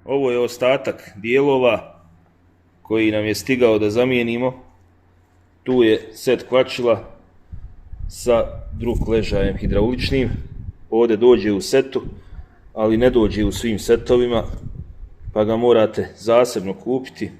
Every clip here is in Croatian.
Ovo je ostatak dijelova koji nam je stigao da zamijenimo. Tu je set kvačila sa druk ležajem hidrauličnim. Ovdje dođe u setu, ali ne dođe u svim setovima, pa ga morate zasebno kupiti.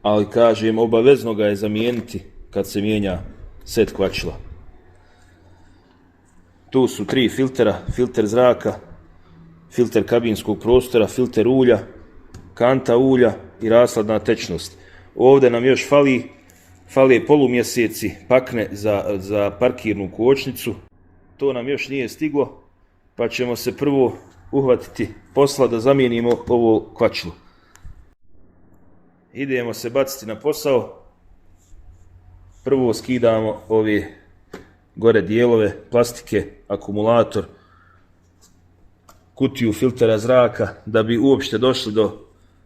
Ali kažem, obavezno ga je zamijeniti kad se mijenja set kvačila. Tu su 3 filtera, filter zraka, filter kabinskog prostora, filter ulja, kanta ulja i rasladna tečnost. Ovdje nam još fale polumjeseci pakne za parkirnu kočnicu. To nam još nije stiglo, pa ćemo se prvo uhvatiti posla da zamijenimo ovo kvačilo. Idemo se baciti na posao. Prvo skidamo ove gore dijelove plastike, akumulator, kutiju filtera zraka da bi uopšte došli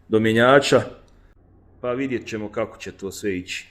do mjenjača, pa vidjet ćemo kako će to sve ići.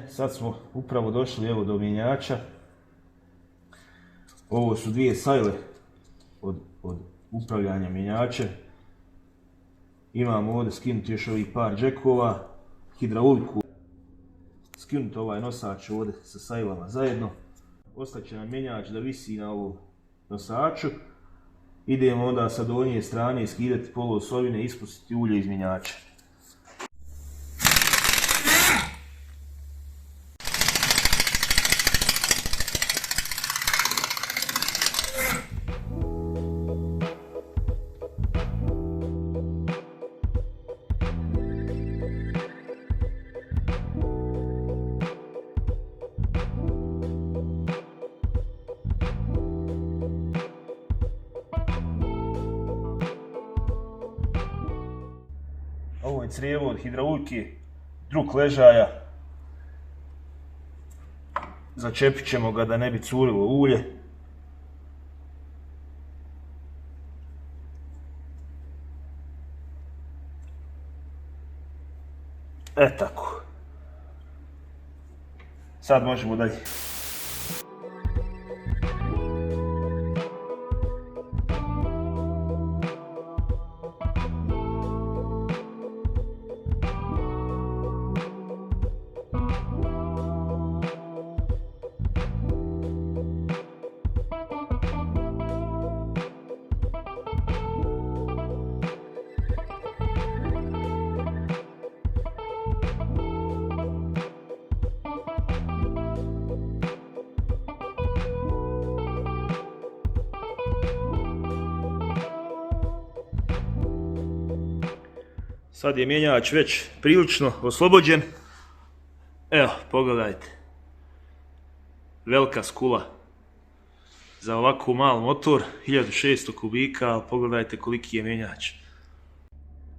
Sad smo upravo došli do mjenjača. Ovo su 2 sajle od upravljanja mjenjačem. Imamo ovdje skinuti još ovih par džekova, hidrauliku, skinuti ovaj nosač ovdje sa sajlama zajedno. Ostaće nam mjenjač da visi na ovom nosaču. Idemo onda sa donje strane skidati poluosovine i ispustiti ulje iz mjenjača. Ovo je crijevo od hidraulike, druk ležaja. Začepit ćemo ga da ne bi curilo ulje. Tako. Sad možemo dalje. Sad je mjenjač već prilično oslobođen. Evo, pogledajte. Velika skula za ovako mal motor, 1600 kubika, pogledajte koliki je mjenjač.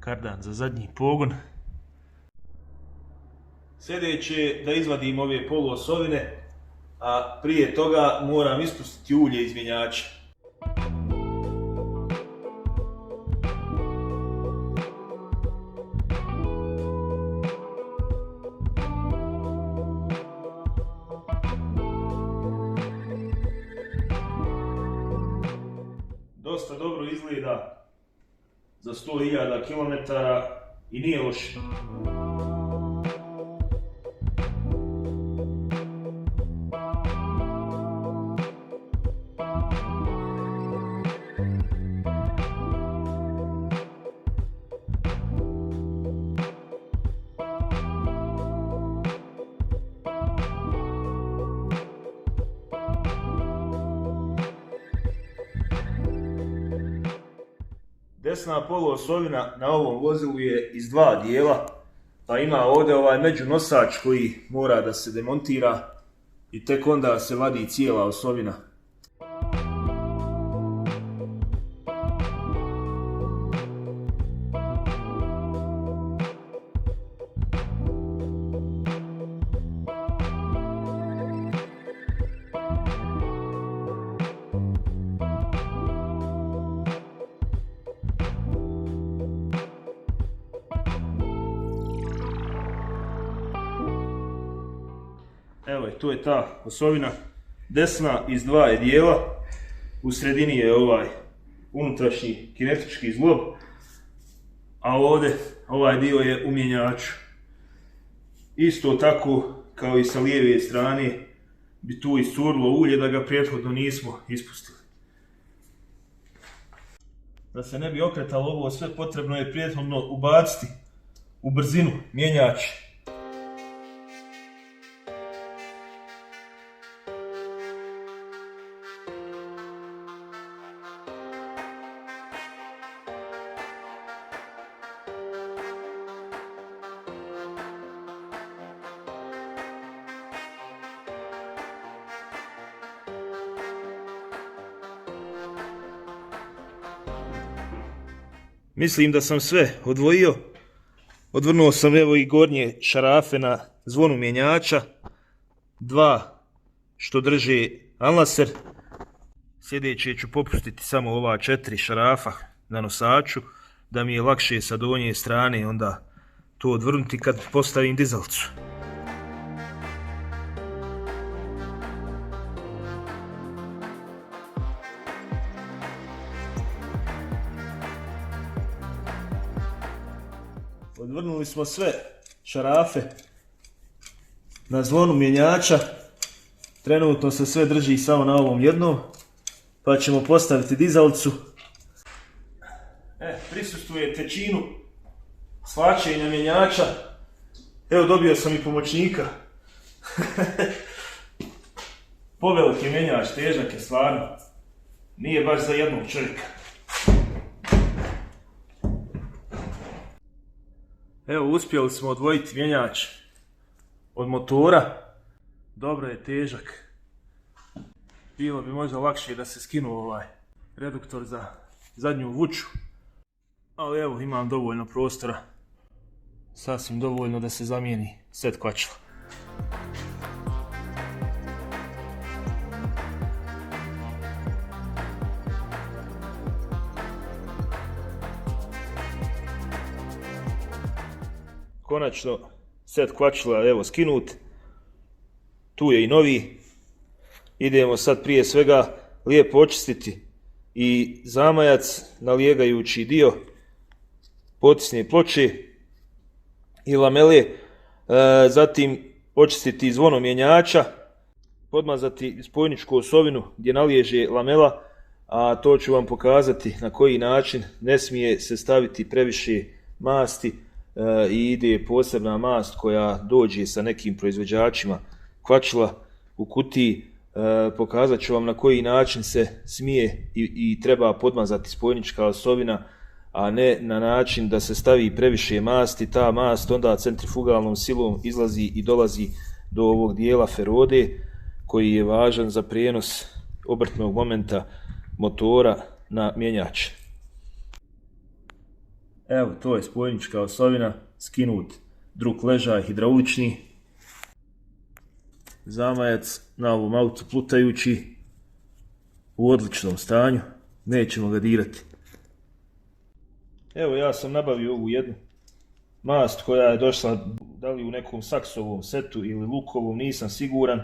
Kardan za zadnji pogon. Sljedeće je da izvadim ove poluosovine, a prije toga moram ispustiti ulje iz mjenjača. Dosta dobro izgleda za 100.000 km i nije loše. Desna poluosovina na ovom vozilu je iz dva dijela, pa ima ovdje ovaj međunosač koji mora da se demontira i tek onda se vadi cijela osovina. Evo je, tu je ta osovina, desna iz dva je dijela, u sredini je ovaj unutrašnji kinetički zglob, a ovdje ovaj dio je u mjenjaču. Isto tako kao i sa lijeve strane bi tu iscurilo ulje da ga prethodno nismo ispustili. Da se ne bi okretalo ovo sve, potrebno je prethodno ubaciti u brzinu mjenjač. Mislim da sam sve odvojio. Odvrnuo sam evo i gornje šarafe na zvonu mjenjača. Dva što drže anlaser. Sljedeće ću popustiti samo ova 4 šarafa na nosaču, da mi je lakše sa donje strane onda to odvrnuti kad postavim dizalicu. Odvrnuli smo sve šarafe na zvonu mjenjača. Trenutno se sve drži samo na ovom jednom, pa ćemo postaviti dizalicu. Prisustvuje tečinu slačenja mjenjača. Evo, dobio sam i pomoćnika. Povelik je mjenjač, težak je stvarno. Nije baš za jednog čovjeka. Evo, uspjeli smo odvojiti mjenjač od motora. Dobro je težak. Bilo bi možda lakše da se skinu ovaj reduktor za zadnju vuču. Ali evo, imam dovoljno prostora. Sasvim dovoljno da se zamijeni set kvačila. Konačno set kvačila evo skinut. Tu je i novi. Idemo sad prije svega lijepo očistiti i zamajac, nalijegajući dio potisne ploče i lamele, zatim očistiti zvono mjenjača, podmazati spojničku osovinu gdje naliježe lamela, a to ću vam pokazati na koji način. Ne smije se staviti previše masti i ide posebna mast koja dođe sa nekim proizvođačima kvačila u kutiji. Pokazat ću vam na koji način se smije i treba podmazati spojnička osovina, a ne na način da se stavi previše masti. Ta mast onda centrifugalnom silom izlazi i dolazi do ovog dijela ferode koji je važan za prijenos obrtnog momenta motora na mjenjač. Evo, to je spojnička osovina, skinut drug ležaj hidraulični. Zamajac na ovom autu plutajući, u odličnom stanju, nećemo ga dirati. Evo, ja sam nabavio ovu jednu mast koja je došla da li u nekom saksovom setu ili lukovom, nisam siguran.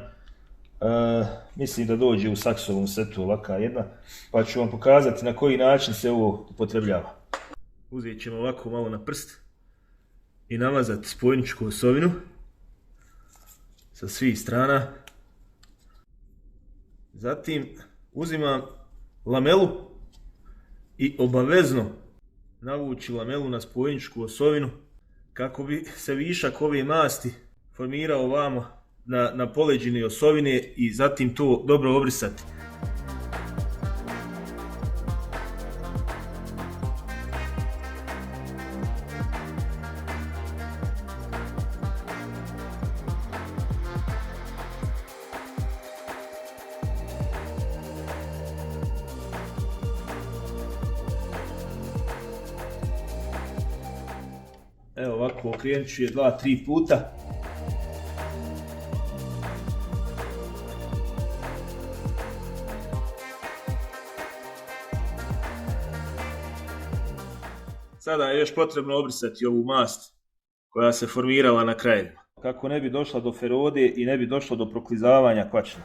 Mislim da dođe u saksovom setu ovaka jedna, pa ću vam pokazati na koji način se ovo upotrebljava. Uzet ćemo ovako malo na prst i namazati spojničku osovinu sa svih strana. Zatim uzimam lamelu i obavezno navući lamelu na spojničku osovinu kako bi se višak ove masti formirao ovamo na poleđini osovine i zatim to dobro obrisati. Evo ovako, okrenut ću je 2-3 puta. Sada je još potrebno obrisati ovu mast koja se formirala na krajevima, kako ne bi došla do ferode i ne bi došlo do proklizavanja kvačila.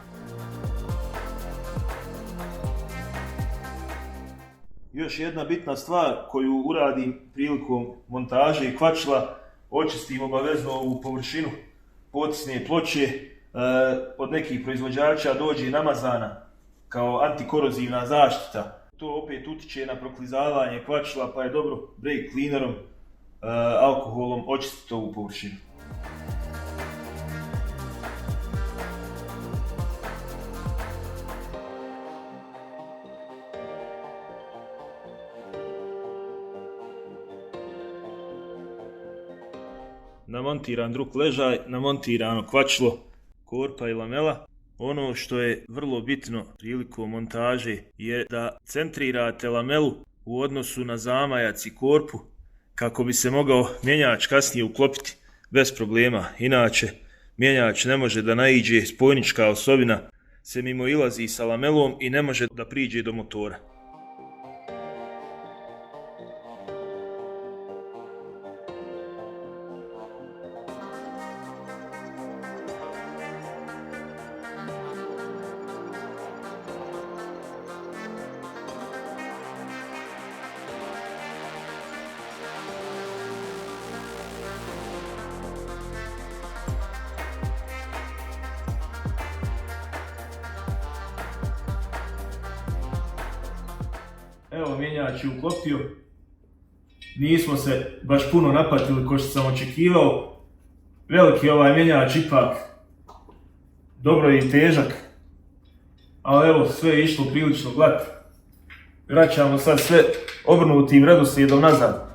Još jedna bitna stvar koju uradim prilikom montaže i kvačila, očistim obavezno ovu površinu potisne ploče. Od nekih proizvođača dođe namazana kao antikorozivna zaštita. To opet utiče na proklizavanje kvačila, pa je dobro brake cleanerom, alkoholom očistiti ovu površinu. Namontiran druk ležaj, namontirano kvačilo, korpa i lamela. Ono što je vrlo bitno prilikom montaže je da centrirate lamelu u odnosu na zamajac i korpu kako bi se mogao mjenjač kasnije uklopiti bez problema. Inače, mjenjač ne može da naiđe, spojnička osobina se mimoilazi sa lamelom i ne može da priđe do motora. Evo, mjenjač je uklopio. Nismo se baš puno napatili ko što sam očekivao. Veliki ovaj mjenjač ipak, dobro je i težak, ali evo, sve je išlo prilično glatko. Vraćamo sad sve obrnutim redoslijedom nazad.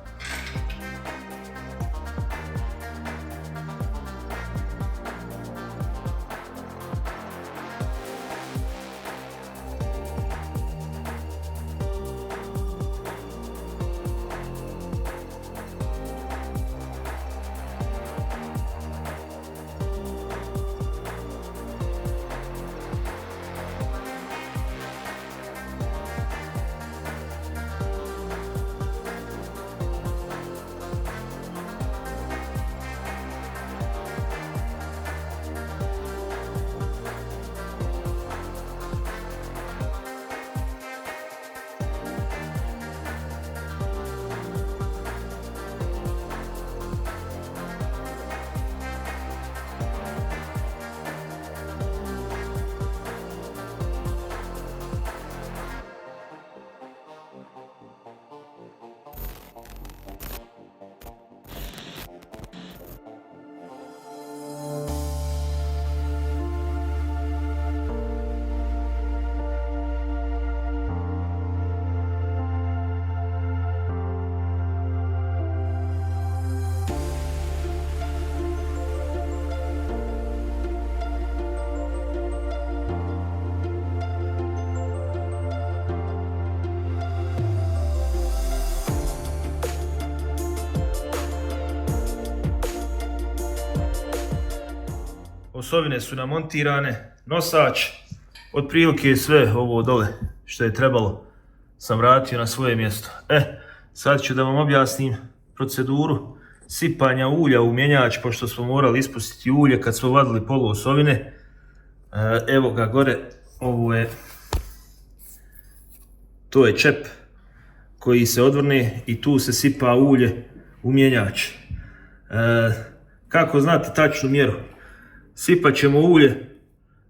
Osovine su namontirane, nosač, otprilike sve ovo dole što je trebalo sam vratio na svoje mjesto. Sad ću da vam objasnim proceduru sipanja ulja u mjenjač, pošto smo morali ispustiti ulje kad smo vadili poluosovine. Evo ga gore, to je čep koji se odvrne i tu se sipa ulje u mjenjač. Kako znate tačnu mjeru? Sipat ćemo ulje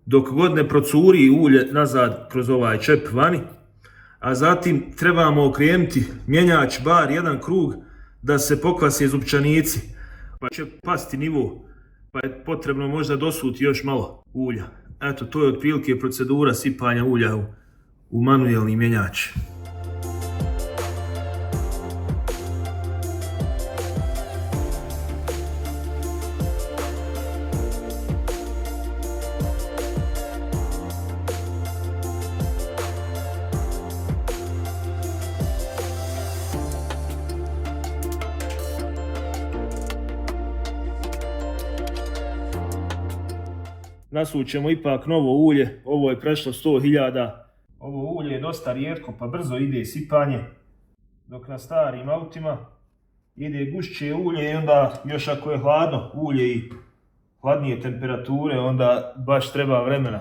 dok god ne procuri ulje nazad kroz ovaj čep vani, a zatim trebamo okrenuti mjenjač bar jedan krug da se pokvase zupčanici, pa će pasti nivo, pa je potrebno možda dosuti još malo ulja. Eto, to je otprilike procedura sipanja ulja u manuelni mjenjač. Nasućemo ipak novo ulje, ovo je prešlo 100.000. Ovo ulje je dosta rijetko pa brzo ide sipanje, dok na starim autima ide gušće ulje i onda još ako je hladno ulje i hladnije temperature onda baš treba vremena.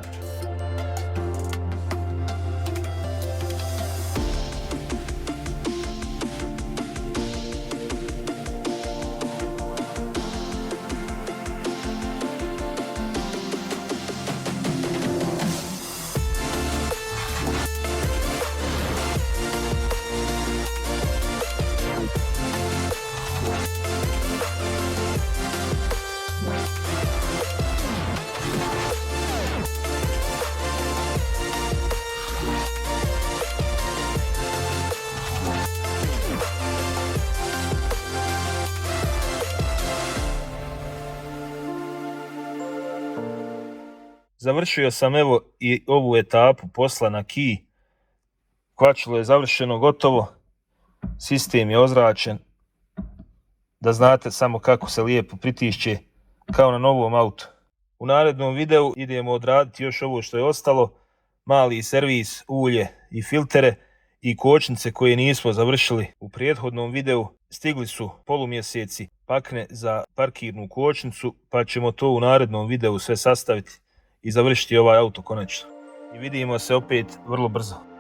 Završio sam evo i ovu etapu posla na kij. Kvačilo je završeno, gotovo. Sistem je ozračen. Da znate samo kako se lijepo pritišće kao na novom autu. U narednom videu idemo odraditi još ovo što je ostalo. Mali servis, ulje i filtere i kočnice koje nismo završili u prethodnom videu. Stigli su polumjeseci pakne za parkirnu kočnicu pa ćemo to u narednom videu sve sastaviti i završiti ovaj auto konačno. I vidimo se opet vrlo brzo.